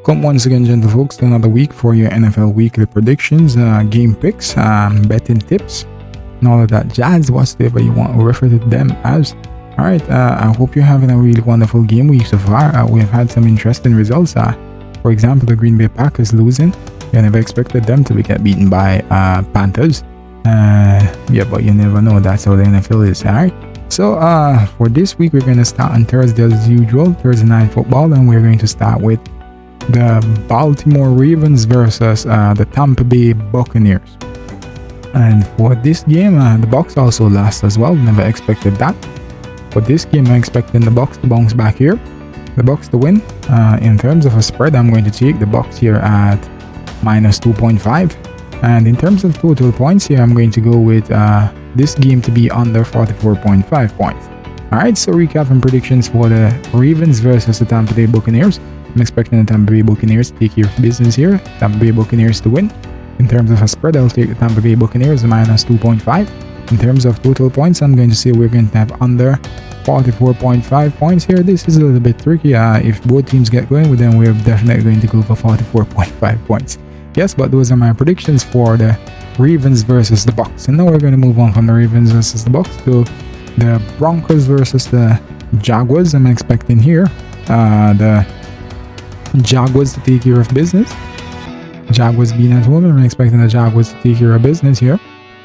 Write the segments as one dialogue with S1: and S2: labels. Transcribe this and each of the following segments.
S1: Welcome once again, gentle folks, to another week for your NFL weekly predictions, game picks, betting tips, and all of that jazz, whatever you want to refer to them as. Alright, I hope you're having a really wonderful game week so far. We've had some interesting results. For example, the Green Bay Packers losing. You never expected them to get beaten by Panthers. Yeah, but you never know. That's how the NFL is. Alright, so for this week, we're going to start on Thursday as usual, Thursday Night Football, and we're going to start with the Baltimore Ravens versus the Tampa Bay Buccaneers. And for this game, the Bucs also lost as well. Never expected that. For this game, I'm expecting the Bucs to bounce back here, the Bucs to win. In terms of a spread, I'm going to take the Bucs here at minus 2.5. And in terms of total points here, I'm going to go with this game to be under 44.5 points. Alright, so recap and predictions for the Ravens versus the Tampa Bay Buccaneers. I'm expecting the Tampa Bay Buccaneers to take care of business here. Tampa Bay Buccaneers to win. In terms of a spread, I'll take the Tampa Bay Buccaneers minus 2.5. In terms of total points, I'm going to say we're going to have under 44.5 points here. This is a little bit tricky. If both teams get going, then we're definitely going to go for 44.5 points. Yes, but those are my predictions for the Ravens versus the Bucs. And now we're going to move on from the Ravens versus the Bucs to the Broncos versus the Jaguars. I'm expecting here the Jaguars to take care of business. Jaguars being at home, I'm expecting the Jaguars to take care of business here.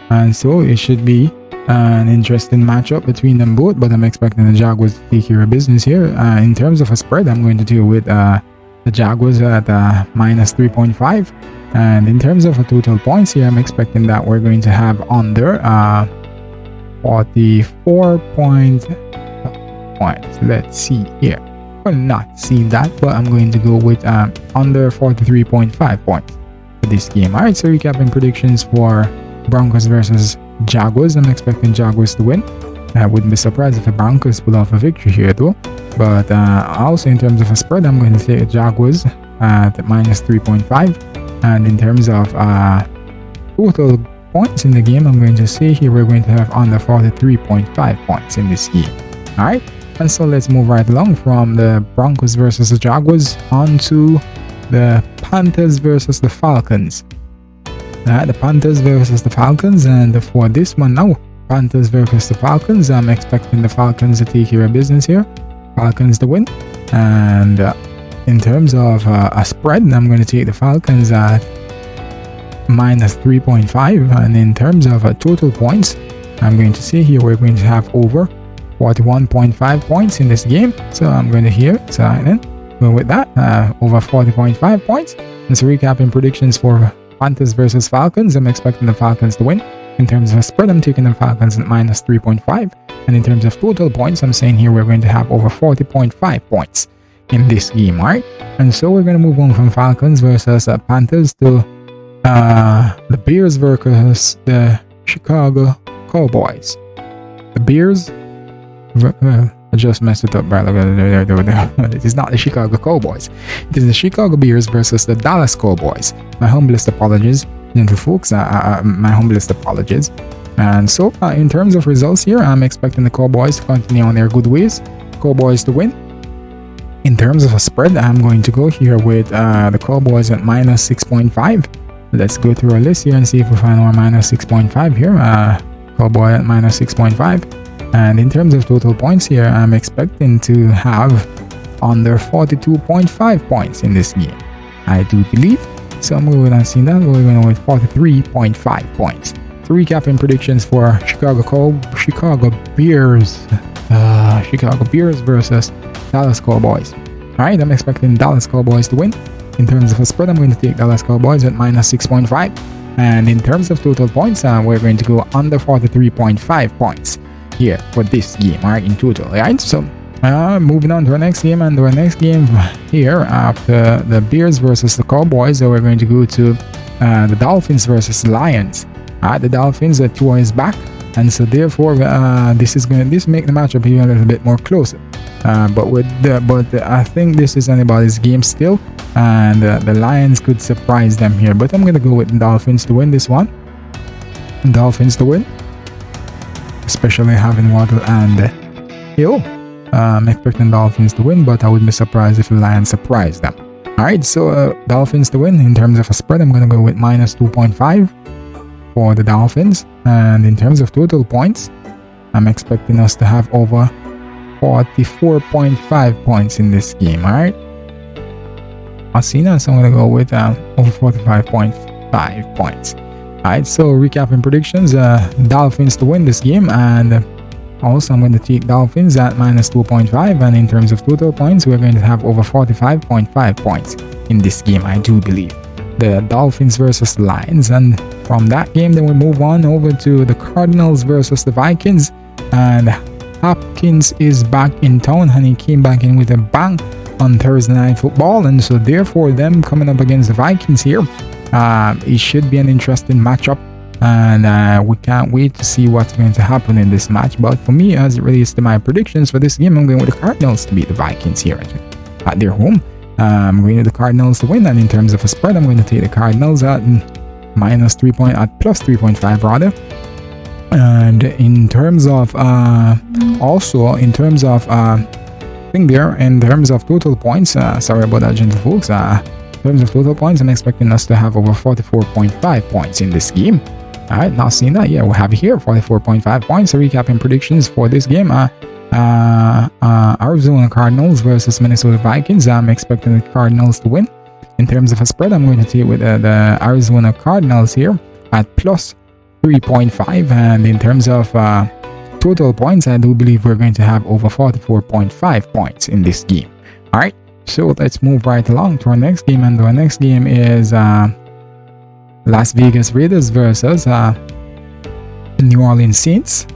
S1: And so it should be an interesting matchup between them both, but I'm expecting the Jaguars to take care of business here. In terms of a spread, I'm going to deal with the Jaguars at minus 3.5. And in terms of a total points here, I'm expecting that we're going to have under 44 points. Let's see here. Will not see that, but I'm going to go with under 43.5 points for this game. Alright, so recapping predictions for Broncos versus Jaguars. I'm expecting Jaguars to win. I wouldn't be surprised if the Broncos pull off a victory here though. But also in terms of a spread, I'm going to take Jaguars at minus 3.5. And in terms of total points in the game, I'm going to say here we're going to have under 43.5 points in this game. Alright. And so let's move right along from the Broncos versus the Jaguars on to the Panthers versus the Falcons. The Panthers versus the Falcons, and for this one now, Panthers versus the Falcons, I'm expecting the Falcons to take care of business here. Falcons to win. And in terms of a spread, I'm going to take the Falcons at minus 3.5. And in terms of total points, I'm going to say here we're going to have over 41.5 points in this game. So I'm going to hear so then go with that over 40.5 points. And so recapping predictions for Panthers versus Falcons, I'm expecting the Falcons to win. In terms of a spread, I'm taking the Falcons at minus 3.5. And in terms of total points, I'm saying here we're going to have over 40.5 points in this game. Alright, and so we're going to move on from Falcons versus Panthers to the Bears versus the Chicago Cowboys. The Bears, I just messed it up, right? It is not the Chicago Cowboys. It is the Chicago Bears versus the Dallas Cowboys. My humblest apologies, gentle folks. My humblest apologies. And so, in terms of results here, I'm expecting the Cowboys to continue on their good ways. Cowboys to win. In terms of a spread, I'm going to go here with the Cowboys at minus 6.5. Let's go through our list here and see if we find our minus 6.5 here. Cowboy at minus 6.5. And in terms of total points here, I'm expecting to have under 42.5 points in this game. I do believe. So I'm going to see that. We're going to go with 43.5 points. So recapping predictions for Chicago Bears versus Dallas Cowboys. Alright, I'm expecting Dallas Cowboys to win. In terms of a spread, I'm going to take Dallas Cowboys at minus 6.5. And in terms of total points, we're going to go under 43.5 points here for this game, alright, in total. Alright, so moving on to our next game, and our next game here after the Bears versus the Cowboys, so we're going to go to the Dolphins versus the Lions. The Dolphins, Tua is back, and so therefore this make the matchup even a little bit more closer. But I think this is anybody's game still, and the Lions could surprise them here. But I'm gonna go with the Dolphins to win this one. Dolphins to win, especially having Waddle and Hill. I'm expecting Dolphins to win, but I wouldn't be surprised if the Lions surprise them. Alright, so Dolphins to win. In terms of a spread, I'm going to go with minus 2.5 for the Dolphins. And in terms of total points, I'm expecting us to have over 44.5 points in this game. Alright, I've seen that, so I'm going to go with over 45.5 points. Alright, so recapping predictions, Dolphins to win this game, and also I'm going to take Dolphins at minus 2.5, and in terms of total points, we're going to have over 45.5 points in this game, I do believe. The Dolphins versus the Lions, and from that game then we move on over to the Cardinals versus the Vikings, and Hopkins is back in town, and he came back in with a bang on Thursday Night Football, and so therefore them coming up against the Vikings here, it should be an interesting matchup, and we can't wait to see what's going to happen in this match. But for me, as it relates to my predictions for this game, I'm going with the Cardinals to beat the Vikings here at their home. I'm going with the Cardinals to win, and in terms of a spread, I'm going to take the Cardinals at plus 3.5 rather. And in terms of also in terms of in terms of total points, sorry about that, gentle folks. In terms of total points, I'm expecting us to have over 44.5 points in this game. Alright, now seeing that, yeah, we have here 44.5 points. So recapping predictions for this game, Arizona Cardinals versus Minnesota Vikings. I'm expecting the Cardinals to win. In terms of a spread, I'm going to take with the Arizona Cardinals here at plus 3.5, and in terms of total points, I do believe we're going to have over 44.5 points in this game. Alright, so let's move right along to our next game, and our next game is Las Vegas Raiders versus New Orleans Saints.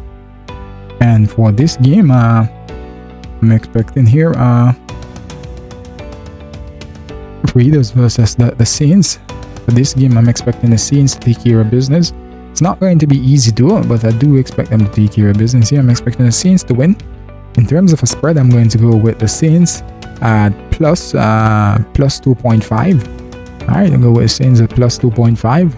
S1: And for this game, I'm expecting here Raiders versus the Saints. For this game, I'm expecting the Saints to take care of business. It's not going to be easy to, but I do expect them to take care of business here. I'm expecting the Saints to win. In terms of a spread, I'm going to go with the Saints at plus 2.5. Alright, I'll go with Saints at plus 2.5.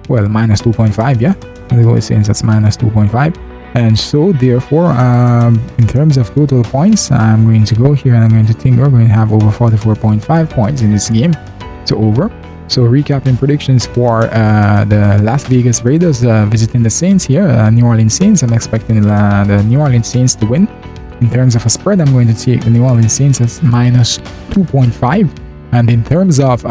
S1: Well, minus 2.5, yeah. I'll go with Saints that's minus 2.5. And so, therefore, in terms of total points, I'm going to go here and I'm going to think we're going to have over 44.5 points in this game. So, over. So, recapping predictions for the Las Vegas Raiders visiting the Saints here, New Orleans Saints. I'm expecting the New Orleans Saints to win. In terms of a spread, I'm going to take the New Orleans Saints as minus 2.5. And in terms of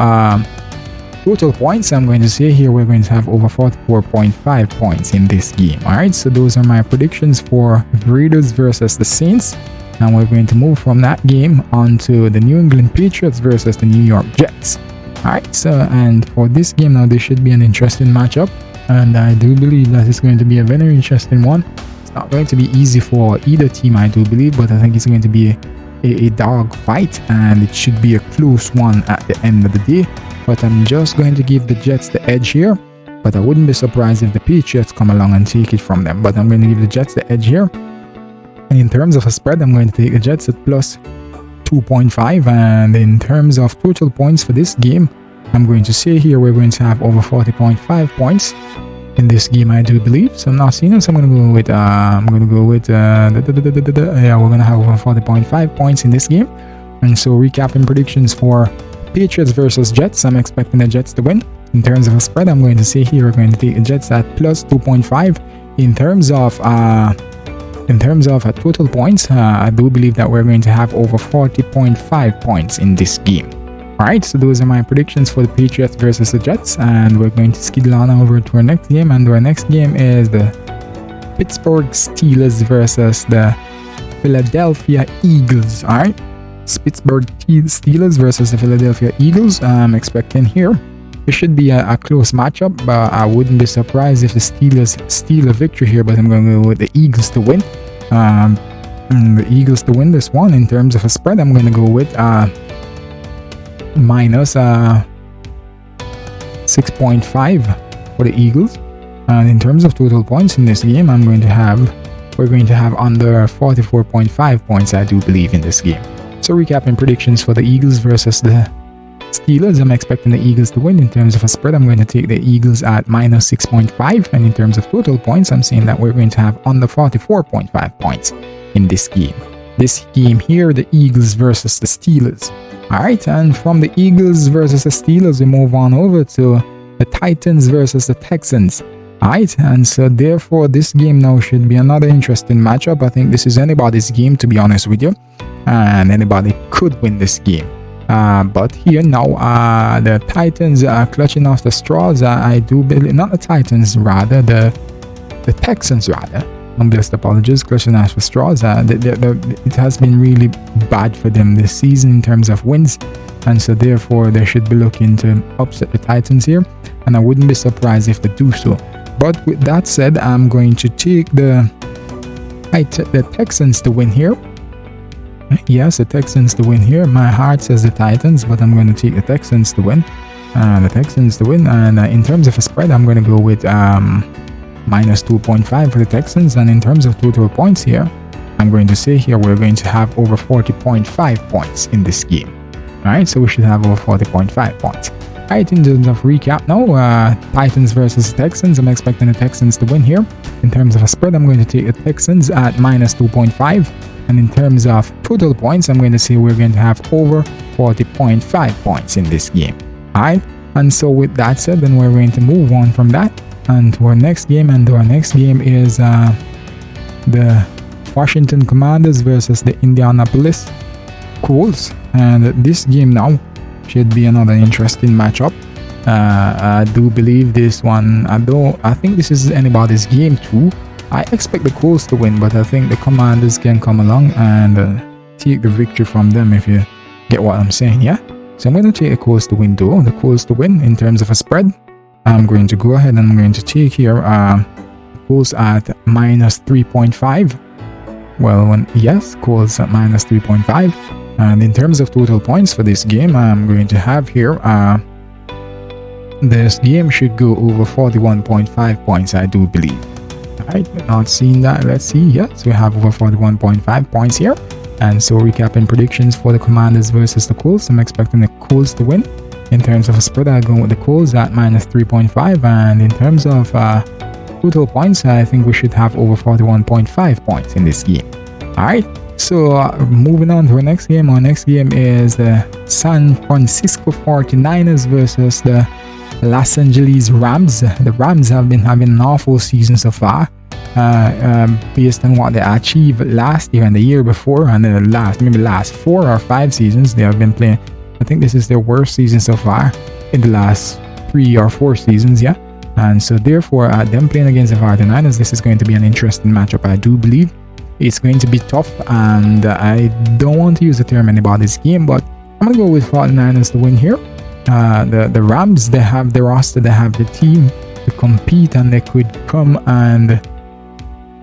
S1: total points, I'm going to say here we're going to have over 44.5 points in this game. Alright, so those are my predictions for Raiders versus the Saints. And we're going to move from that game on to the New England Patriots versus the New York Jets. Alright, so and for this game now, this should be an interesting matchup. And I do believe that it's going to be a very interesting one. It's not going to be easy for either team, I do believe, but I think it's going to be a dog fight, and it should be a close one at the end of the day. But I'm just going to give the Jets the edge here, but I wouldn't be surprised if the Patriots come along and take it from them. But I'm going to give the Jets the edge here. And in terms of a spread, I'm going to take the Jets at plus 2.5. And in terms of total points for this game, I'm going to say here we're going to have over 40.5 points in this game, I do believe. So I'm not seeing this. I'm going to go with yeah, we're going to have over 40.5 points in this game. And so recapping predictions for Patriots versus Jets, I'm expecting the Jets to win. In terms of a spread, I'm going to say here we're going to take the Jets at plus 2.5. In terms of total points, I do believe that we're going to have over 40.5 points in this game. Alright, so those are my predictions for the Patriots versus the Jets, and we're going to skid on over to our next game, and our next game is the Pittsburgh Steelers versus the Philadelphia Eagles. Alright, Pittsburgh Steelers versus the Philadelphia Eagles. I'm expecting here it should be a close matchup, but I wouldn't be surprised if the Steelers steal a victory here, but I'm going to go with the Eagles to win. The Eagles to win this one. In terms of a spread, I'm going to go with minus 6.5 for the Eagles. And in terms of total points in this game, we're going to have under 44.5 points, I do believe, in this game. So recapping predictions for the Eagles versus the Steelers, I'm expecting the Eagles to win. In terms of a spread, I'm going to take the Eagles at minus 6.5. And in terms of total points, I'm saying that we're going to have under 44.5 points in this game. This game here, the Eagles versus the Steelers. Alright, and from the Eagles versus the Steelers, we move on over to the Titans versus the Texans. Alright, and so therefore this game now should be another interesting matchup. I think this is anybody's game, to be honest with you, and anybody could win this game. But here now, the Titans are clutching off the straws. I do believe, not the Titans, rather the Texans, rather. Humblest apologies, clutching off the straws. It has been really bad for them this season in terms of wins, and so therefore they should be looking to upset the Titans here, and I wouldn't be surprised if they do so. But with that said, I'm going to take the Texans to win here. Yes, the Texans to win here. My heart says the Titans, but I'm going to take the Texans to win. And in terms of a spread, I'm going to go with minus 2.5 for the Texans. And in terms of total points here, I'm going to say here we're going to have over 40.5 points in this game. Alright, so we should have over 40.5 points. Alright, in terms of recap now, Titans versus Texans. I'm expecting the Texans to win here. In terms of a spread, I'm going to take the Texans at minus 2.5. And in terms of total points, I'm going to say we're going to have over 40.5 points in this game. Alright, and so with that said, then we're going to move on from that and to our next game. And our next game is the Washington Commanders versus the Indianapolis Colts. And this game now should be another interesting matchup. I do believe this one, I think this is anybody's game too. I expect the Colts to win, but I think the Commanders can come along and take the victory from them, if you get what I'm saying, yeah? So I'm going to take the Colts to win too. The Colts to win in terms of a spread. I'm going to go ahead and I'm going to take here Colts at minus 3.5. Well, yes, Colts at minus 3.5. And in terms of total points for this game, I'm going to have here this game should go over 41.5 points, I do believe. Alright, not seeing that. Let's see. Yes, we have over 41.5 points here. And so recapping predictions for the Commanders versus the Colts. I'm expecting the Colts to win. In terms of a spread, I'll go with the Colts at minus 3.5. And in terms of total points, I think we should have over 41.5 points in this game. Alright, so moving on to our next game. Our next game is the San Francisco 49ers versus the Los Angeles Rams. The Rams have been having an awful season so far, based on what they achieved last year and the year before, and the last 4 or 5 seasons they have been playing. I think this is their worst season so far in the last 3 or 4 seasons, yeah. And so therefore, them playing against the 49ers, this is going to be an interesting matchup. I do believe it's going to be tough, and I don't want to use the term anybody's game, but I'm gonna go with 49ers to win here. The Rams, they have the roster, they have the team to compete, and they could come and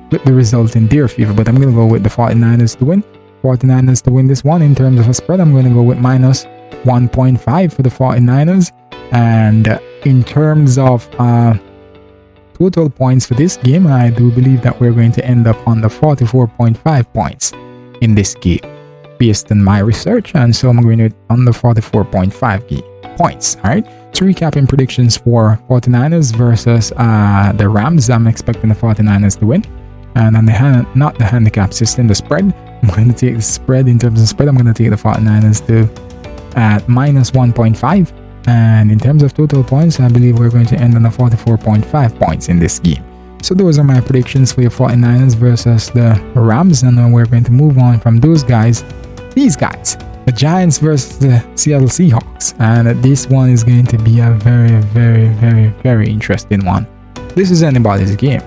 S1: flip the result in their favor. But I'm going to go with the 49ers to win. 49ers to win this one. In terms of a spread, I'm going to go with minus 1.5 for the 49ers. And in terms of total points for this game, I do believe that we're going to end up on the 44.5 points in this game, based on my research. And so I'm going to on the 44.5 points. All right, so recapping predictions for 49ers versus the Rams. I'm expecting the 49ers to win, and on not the handicap system, the spread, I'm going to take the spread. In terms of spread, I'm going to take the 49ers to at minus 1.5, and in terms of total points, I believe we're going to end on the 44.5 points in this game. So those are my predictions for your 49ers versus the Rams, and then we're going to move on from those guys, these guys, the Giants versus the Seattle Seahawks. And this one is going to be a very, very, very, very interesting one. This is anybody's game.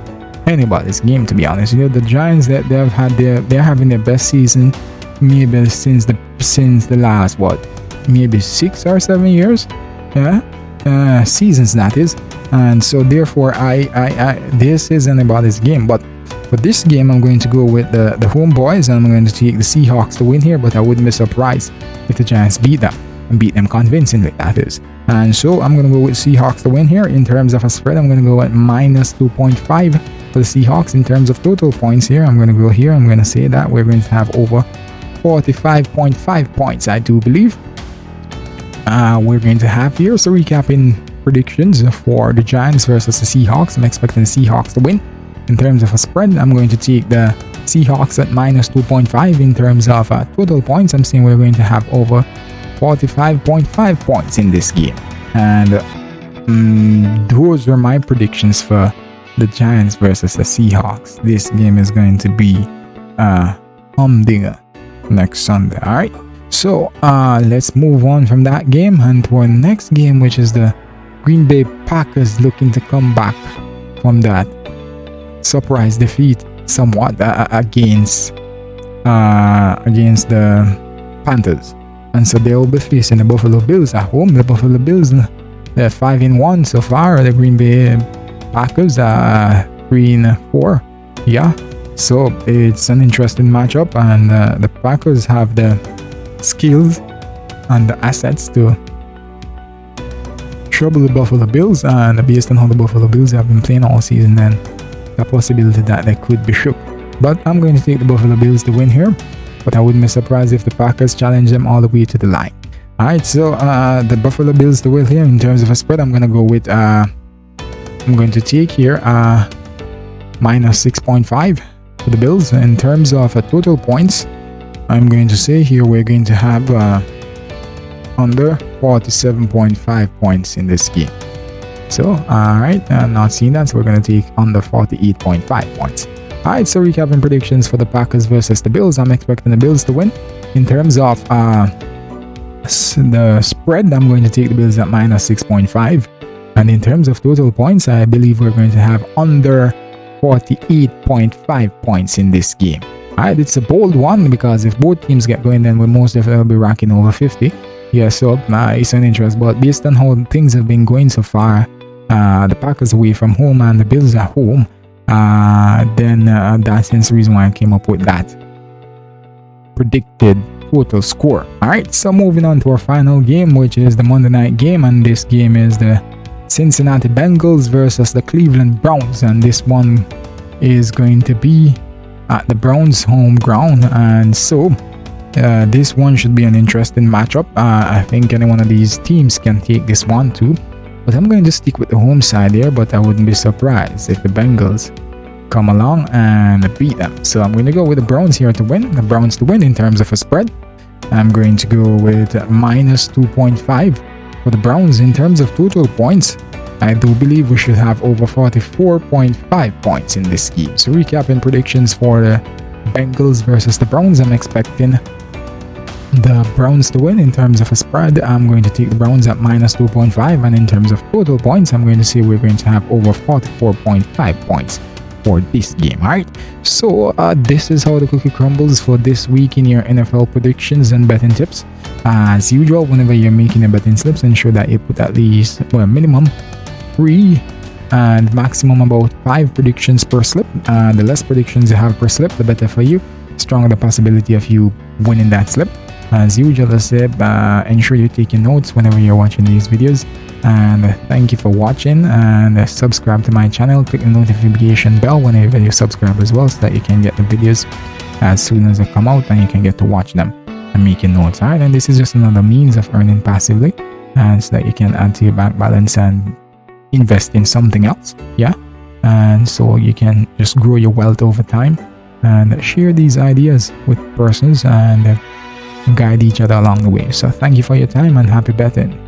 S1: Anybody's game, to be honest. You know, the Giants, that they're having their best season maybe since the last maybe 6 or 7 years, yeah, seasons that is. And so therefore this is anybody's game. But for this game, I'm going to go with the homeboys, and I'm going to take the Seahawks to win here. But I wouldn't be surprised if the Giants beat them, and beat them convincingly, that is. And so I'm going to go with Seahawks to win here. In terms of a spread, I'm going to go at minus 2.5 for the Seahawks. In terms of total points here, I'm going to go here. I'm going to say that we're going to have over 45.5 points, I do believe. We're going to have here. So recapping predictions for the Giants versus the Seahawks, I'm expecting the Seahawks to win. In terms of a spread, I'm going to take the Seahawks at minus 2.5. In terms of total points, I'm saying we're going to have over 45.5 points in this game. And those were my predictions for the Giants versus the Seahawks. This game is going to be humdinger next Sunday. All right, so let's move on from that game and to our next game, which is the Green Bay Packers looking to come back from that surprise defeat somewhat against the Panthers. And so they will be facing the Buffalo Bills at home. The Buffalo Bills, they're 5-1 so far. The Green Bay Packers are 3-4. Yeah, so it's an interesting matchup, and the Packers have the skills and the assets to trouble the Buffalo Bills, and based on how the Buffalo Bills have been playing all season, then the possibility that they could be shook. But I'm going to take the Buffalo Bills to win here, but I wouldn't be surprised if the Packers challenge them all the way to the line. Alright, so the Buffalo Bills to win here in terms of a spread. I'm going to go with I'm going to take here minus 6.5 for the Bills. In terms of total points, I'm going to say here we're going to have under 47.5 points in this game. So alright, I'm not seeing that, so we're going to take under 48.5 points. Alright, so recapping predictions for the Packers versus the Bills. I'm expecting the Bills to win. In terms of the spread, I'm going to take the Bills at minus 6.5. And in terms of total points, I believe we're going to have under 48.5 points in this game. Alright, it's a bold one because if both teams get going, then we'll most definitely be racking over 50. Yeah, so it's an interest, but based on how things have been going so far, the Packers away from home and the Bills at home, then that's hence the reason why I came up with that predicted total score. Alright, so moving on to our final game, which is the Monday night game, and this game is the Cincinnati Bengals versus the Cleveland Browns, and this one is going to be at the Browns home ground, and so this one should be an interesting matchup. I think any one of these teams can take this one too, but I'm going to stick with the home side here, but I wouldn't be surprised if the Bengals come along and beat them. So I'm going to go with the Browns here to win. The Browns to win in terms of a spread. I'm going to go with minus 2.5 for the Browns. In terms of total points, I do believe we should have over 44.5 points in this game. So recapping predictions for the Bengals versus the Browns, I'm expecting the Browns to win. In terms of a spread, I'm going to take the Browns at minus 2.5, and in terms of total points, I'm going to say we're going to have over 44.5 points for this game. Alright, so this is how the cookie crumbles for this week in your NFL predictions and betting tips. As usual, whenever you're making your betting slips, ensure that you put at least, well, minimum 3 and maximum about 5 predictions per slip. The less predictions you have per slip, the better for you. Stronger the possibility of you winning that slip. As usual, I said, ensure you're taking notes whenever you're watching these videos. And thank you for watching, and subscribe to my channel. Click the notification bell whenever you subscribe as well, so that you can get the videos as soon as they come out and you can get to watch them and making notes. Alright, and this is just another means of earning passively, and so that you can add to your bank balance and invest in something else. Yeah, and so you can just grow your wealth over time and share these ideas with persons and guide each other along the way. So thank you for your time and happy betting.